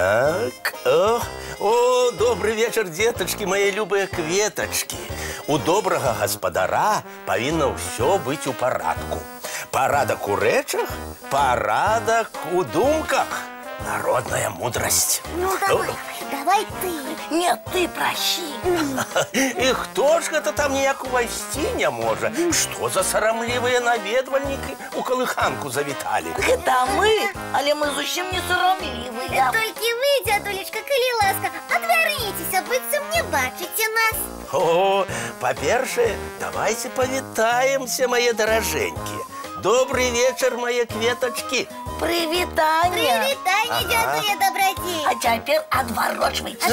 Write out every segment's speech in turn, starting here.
Так. О, добрый вечер, деточки, мои любые кветочки. У добрага гаспадара павінна ўсё быць у парадку. Парадак у рэчах, парадак у думках. Народная мудрость. Ну, давай ты. Нет, ты проси. И хто ж гэта там ніяк увайсці не можа? Што за сарамлівыя наведвальнікі у калыханку завіталі? Это мы, але мы зусім не сарамлівыя. Толькі вы, дзядулечка, калі ласка, адвярніцеся, быццам не бачыце нас. О, па-першае, давайте павітаемся, мои дороженькие. Добрый вечер, мои кветочки. Прывітанне. Прывітанне, дзядуля добрадзей. А цяпер адварочвайце.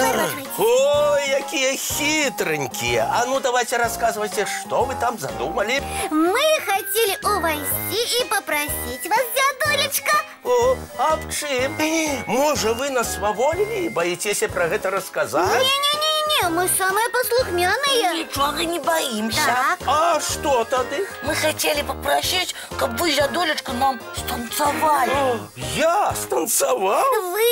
Ой, какие хитренькие. А ну, давайте рассказывайте, что вы там задумали. Мы хотели увойти и попросить вас, дзядулечка. О, об чым? Можа, вы нас сваволілі і баіцеся про гэта расказаць? Не-не-не, мы самые послухмяные. Нічога не боимся. Так. А что тады? Мы хотели попросить, каб вы, дзядулечка, нам станцевали. Я станцаваў? Вы,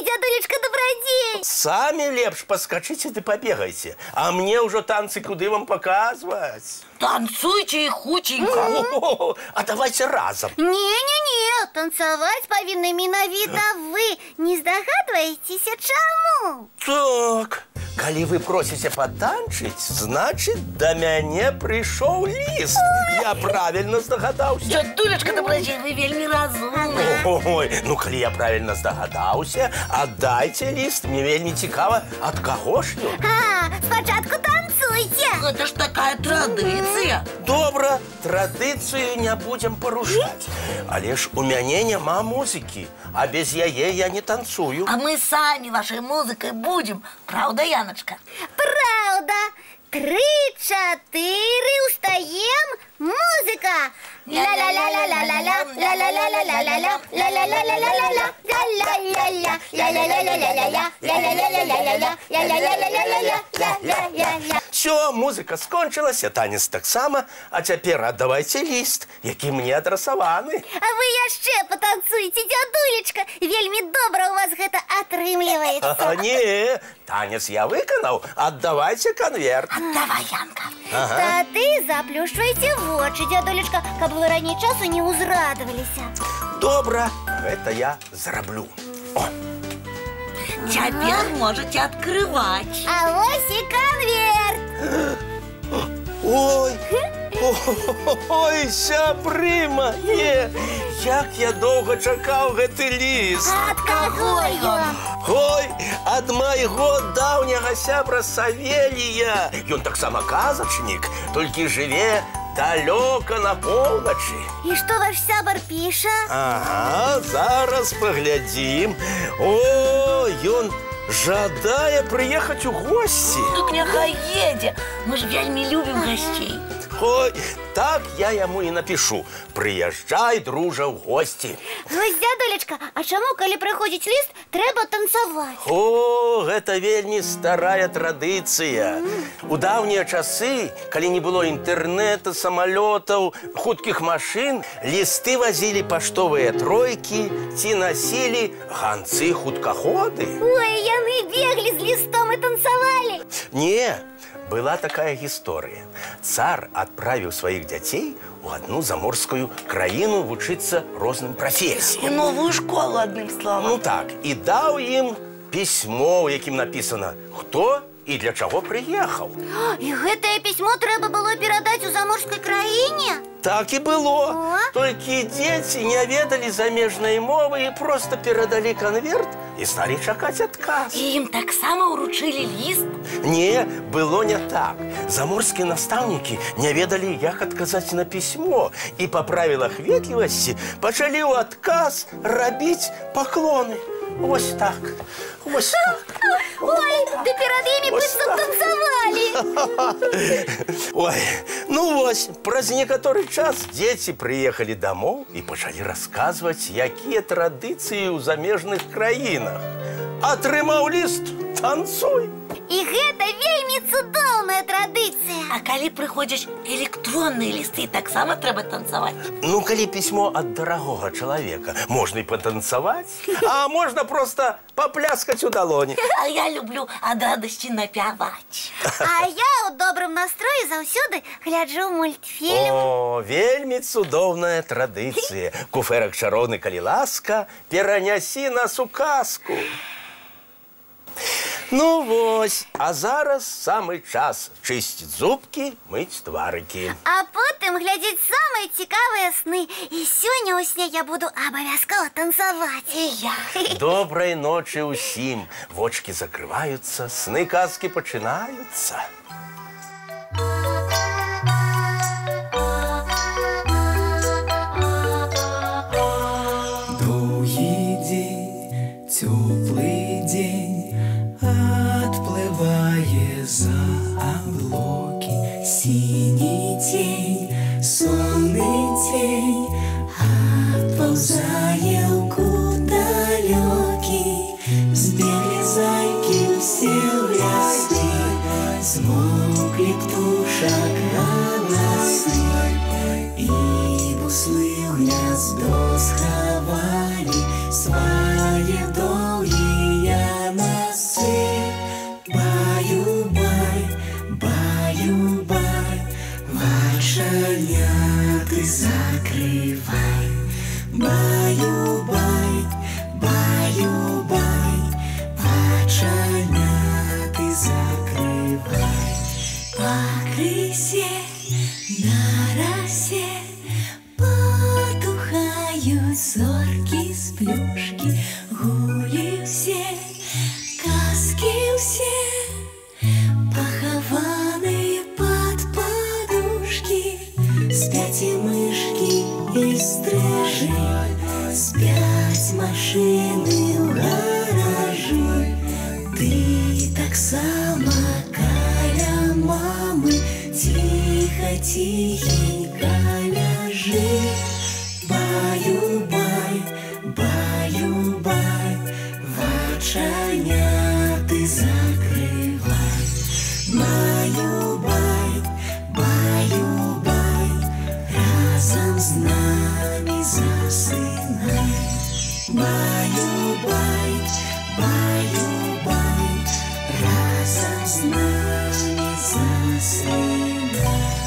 дзядулечка добрадзей. Самі лепш паскачыце ды пабегайце. А мне ўжо танцы куды вам паказваць. Танцуйте и хутенько. А давайте разом. Не-не-не, танцевать павінны менавіта вы. Не здогадываетесь, чаму? Так, калі вы просіце патанчыць, значит, до мяне прыйшоў ліст. Я правильно здагадаўся. Дзядулечка добрадзей, вы вельмі разумны. Ой, ну калі я правильно здагадаўся, аддайце ліст, мне вельмі цікава, ад каго ж ён? Спачатку танцуйте. Это ж такая традыцыя. Добра, традыцыю не будзем парушаць. Але ж у мяне няма музыкі, а без яе я не танцую. А мы сами вашей музыкой будем. Правда, Яночка? Правда. 3, 4, устаем. Музыка. Ля-ля-ля-ля-ля-ля-ля, ля-ля-ля-ля-ля-ля, ля-ля-ля-ля-ля-ля, ля-ля-ля-ля, ля-ля-ля-ля-ля-ля, ля-ля-ля-ля-ля-ля, ля-ля-ля-ля-ля-ля, ля-ля-ля-ля. Все, музыка скончылася, танец таксама, а цяпер аддавайце ліст, які мне адрасаваны. А вы яшчэ патанцуйце, дзядулечка. Вельмі добра у вас гэта атрымліваецца. Не, танец я выканаў, аддавайце канверт. Давай, Янка. Тады заплюшчвайце вочы, дзядулечка, каб вы раней часу не ўзрадаваліся. Добра, гэта я зраблю. О. Теперь можете открывать. А вось і канверт. Ой, ой, сябры мае, як я доўга чакаў гэты ліст. Ад каго ён? Ой, ад майго даўняга сябра Савелія. Ён таксама казачнік, толькі жыве далёка на поўначы. І што ваш сябар піша? Ага, зараз паглядзім. О, ён жадае прыехаць у госці. Так няхай едзе. Мы ж вельмі любім гостей. Ой, так я яму і напишу. Прыязджай, дружа, ў госці. Вось, дзядулечка, а чаму, калі прыходзіць ліст, трэба танцаваць? О, гэта вельмі старая традыцыя. У даўнія часы, калі не было інтэрнэта, самалётаў, хуткіх машын, лісты вазілі паштовыя тройкі ці насілі ганцы хуткаходы. Ой, яны беглі з лістом і танцавалі. Не, была такая гісторыя. Цар адправіў сваіх дзяцей у одну заморскую краіну вучыцца розным прафесіям. Новую школу, одним словом. Ну так, і даў ім пісьмо, у якім напісана, хто і для чаго прыехаў. І гэтае пісьмо трэба было перадаць у заморскай краіне? Так і было. Толькі дзеці не ведалі замежнай мовы і проста перадалі канверт і сталі чакаць адказ. І ім таксама ўручылі ліст? Не, было не так. Заморскія настаўнікі не ведалі, як адказаць на пісьмо і па правілах ветлівасці пачалі ў адказ рабіць паклоны. Вось так, вось так. Ой, ты перад імі быццам танцавалі. Ой, ну вось, праз некаторы час дзеці прыехалі дамоў і пачалі расказваць, якія традыцыі ў замежных краінах. Атрымаў ліст, танцуй. І гэта вельмі цудоўная традыцыя. А калі прыходзяць электронныя лісты, таксама трэба танцаваць. Ну, калі пісьмо ад дарагога чалавека, можна і патанцаваць, а можна проста папляскаць у далоні. А я люблю ад радасці напяваць. А я ў добрым настроі заўсёды гляджу мультфільм. О, вельмі цудоўная традыцыя. Куфэрак чароўны, калі ласка, перанясі нас у казку. Ну вось, а зараз самы час чысціць зубкі, мыць тварыкі. А потым глядзець самыя цікавыя сны. І сёння ў сне я буду абавязкова танцаваць. І я. Добрай ночы ўсім. Вочкі закрываюцца, сны казкі пачынаюцца. Доўгі дзень, цёплы дзень, отплывае за облаки. Синий тень, сонный тень, отползая в кут далекий. Сбегли зайки все в леске, смолкли птушек голосы, и буслы в гнездо сховали свои долгие носы. Баю-бай, баю-бай, вачаняты закрывай. Баю-бай, баю-бай, вачаняты закрывай. По крысе на росе потухают зорки с плюшки. Гули все, казки все, похованные под подушки. Спят и мышки, и стрижи, спят машины в гаражи. Ты так сама каля мамы, тихо-тихенько ляжи. Баю-бай, баю-бай, вачаняты закрывай. Баю-бай, баю-бай, разом с нами засынай. Баю-бай, баю-бай, разом с нами засынай.